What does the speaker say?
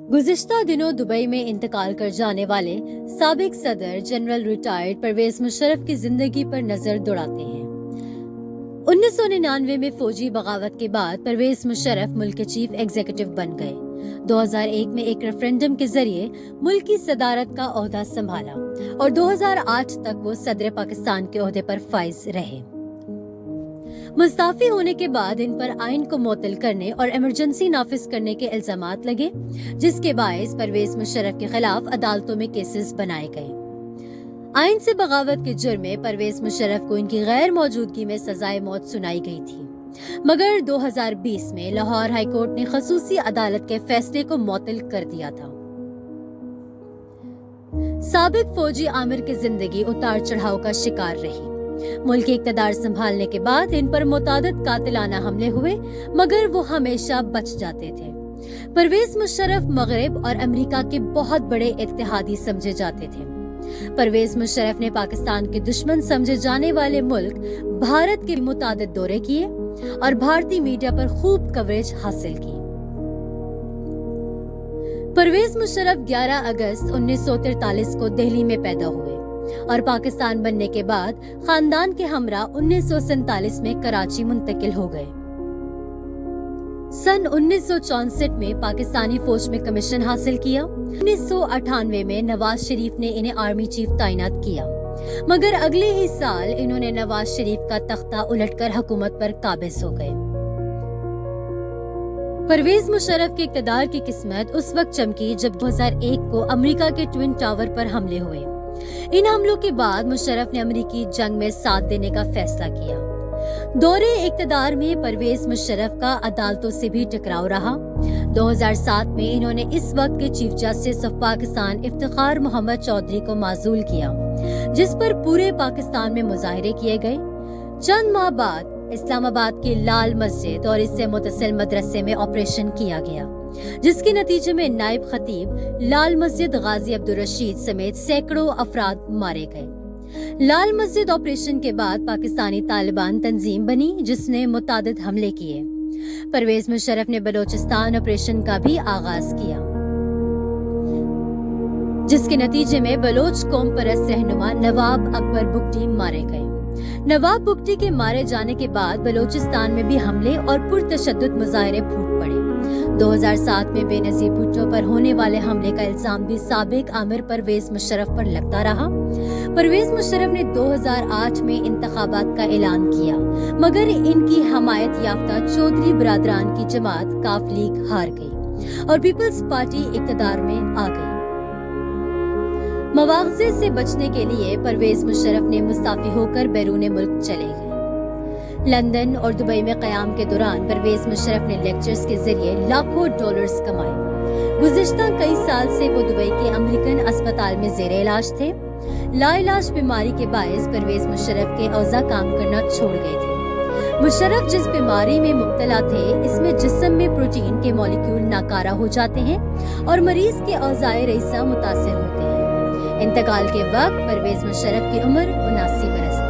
गुज़िश्ता दिनों दुबई में इंतकाल कर जाने वाले साबिक सदर जनरल रिटायर्ड परवेज मुशर्रफ की जिंदगी पर नजर दौड़ाते हैं। 1999 में फौजी बगावत के बाद परवेज मुशर्रफ मुल्क के चीफ एग्जीक्यूटिव बन गए। 2001 में एक रेफरेंडम के जरिए मुल्क की सदारत का ओहदा संभाला और 2008 तक वो सदर पाकिस्तान के ओहदे पर फाइज रहे। मुस्ताफी होने के बाद इन पर आइन को मुअत्तल करने और इमरजेंसी नाफिज करने के इल्जामात लगे, जिसके बायस परवेज मुशर्रफ के खिलाफ अदालतों में केसेस बनाए गए। आइन से बगावत के जुर्म में परवेज मुशर्रफ को इनकी गैर मौजूदगी में सजाए मौत सुनाई गई थी, मगर 2020 में लाहौर हाई कोर्ट ने खसूसी अदालत के फैसले को मुअत्तल कर दिया था। साबिक फौजी आमिर की जिंदगी उतार चढ़ाव का शिकार रही। मुल्क इक़्तिदार संभालने के बाद इन पर मुतादिद कातिलाना हमले हुए, मगर वो हमेशा बच जाते थे। परवेज मुशर्रफ मगरिब और अमेरिका के बहुत बड़े इत्तेहादी समझे जाते थे। परवेज मुशर्रफ ने पाकिस्तान के दुश्मन समझे जाने वाले मुल्क भारत के मुतादिद दौरे किए और भारतीय मीडिया पर खूब कवरेज हासिल की। परवेज मुशर्रफ 11 अगस्त 1943 को दिल्ली में पैदा हुए और पाकिस्तान बनने के बाद खानदान के हमरा 1947 में कराची मुंतकिल हो गए। सन 1964 में पाकिस्तानी फौज में कमीशन हासिल किया। 1998 में नवाज शरीफ ने इन्हें आर्मी चीफ तैनात किया, मगर अगले ही साल इन्होंने नवाज शरीफ का तख्ता उलटकर हुकूमत पर काबिज हो गए। परवेज मुशर्रफ के इक़्तिदार की किस्मत उस वक्त चमकी जब 2001 को अमेरिका के ट्विन टावर पर हमले हुए। इन हमलों के बाद मुशर्रफ ने अमेरिकी जंग में साथ देने का फैसला किया। दौरे इक़्तिदार में परवेज मुशर्रफ का अदालतों से भी टकराव रहा। 2007 में इन्होंने इस वक्त के chief justice of Pakistan Iftikhar Mohammad Chaudhry को माजूल किया, जिस पर पूरे पाकिस्तान में मुजाहिरे किए गए। चंद माह बाद इस्लामाबाद की लाल मस्जिद और इससे मुतसिल मदरसे में ऑपरेशन किया गया, जिसके नतीजे में नायब खतीब लाल मस्जिद गाजी अब्दुल रशीद समेत सैकड़ों अफराद मारे गए। लाल मस्जिद ऑपरेशन के बाद पाकिस्तानी तालिबान तंजीम बनी, जिसने मुतादिद हमले किए। परवेज मुशर्रफ ने बलोचिस्तान ऑपरेशन का भी आगाज किया, जिसके नतीजे में बलोच कौम परस्त रहनुमा नवाब अकबर बुगटी मारे गए। नवाब बुगटी के मारे जाने के बाद बलोचिस्तान में भी हमले और पुरतशद्दुद मुजाहिरे फूट पड़े। 2007 में बेनजीर भुट्टो पर होने वाले हमले का इल्जाम भी साबिक आमिर परवेज मुशर्रफ पर लगता रहा। परवेज मुशर्रफ ने 2008 में इंतखाबात का ऐलान किया, मगर इनकी हमायत याफ्ता चौधरी बरादरान की जमात काफ लीग हार गई और पीपल्स पार्टी इक़्तिदार में आ गई। मवाख़ज़े से बचने के लिए परवेज मुशर्रफ ने मुस्ताफी होकर बैरून मुल्क चले गए। लंदन और दुबई में क़याम के दौरान परवेज मुशर्रफ ने लेक्चर्स के जरिए लाखों डॉलर्स कमाए। गुज़िश्ता कई साल से वो दुबई के अमेरिकन अस्पताल में ज़ेरे इलाज थे। लाइलाज बीमारी के बायस परवेज मुशर्रफ के औज़ा काम करना छोड़ गए थे। मुशर्रफ जिस बीमारी में मुब्तला थे, इसमें जिस्म में प्रोटीन के मॉलिक्यूल नाकारा हो जाते हैं और मरीज के औज़ाए रईसा मुतासिर होते हैं। इंतकाल के वक्त परवेज मुशर्रफ की उम्र 79 बरस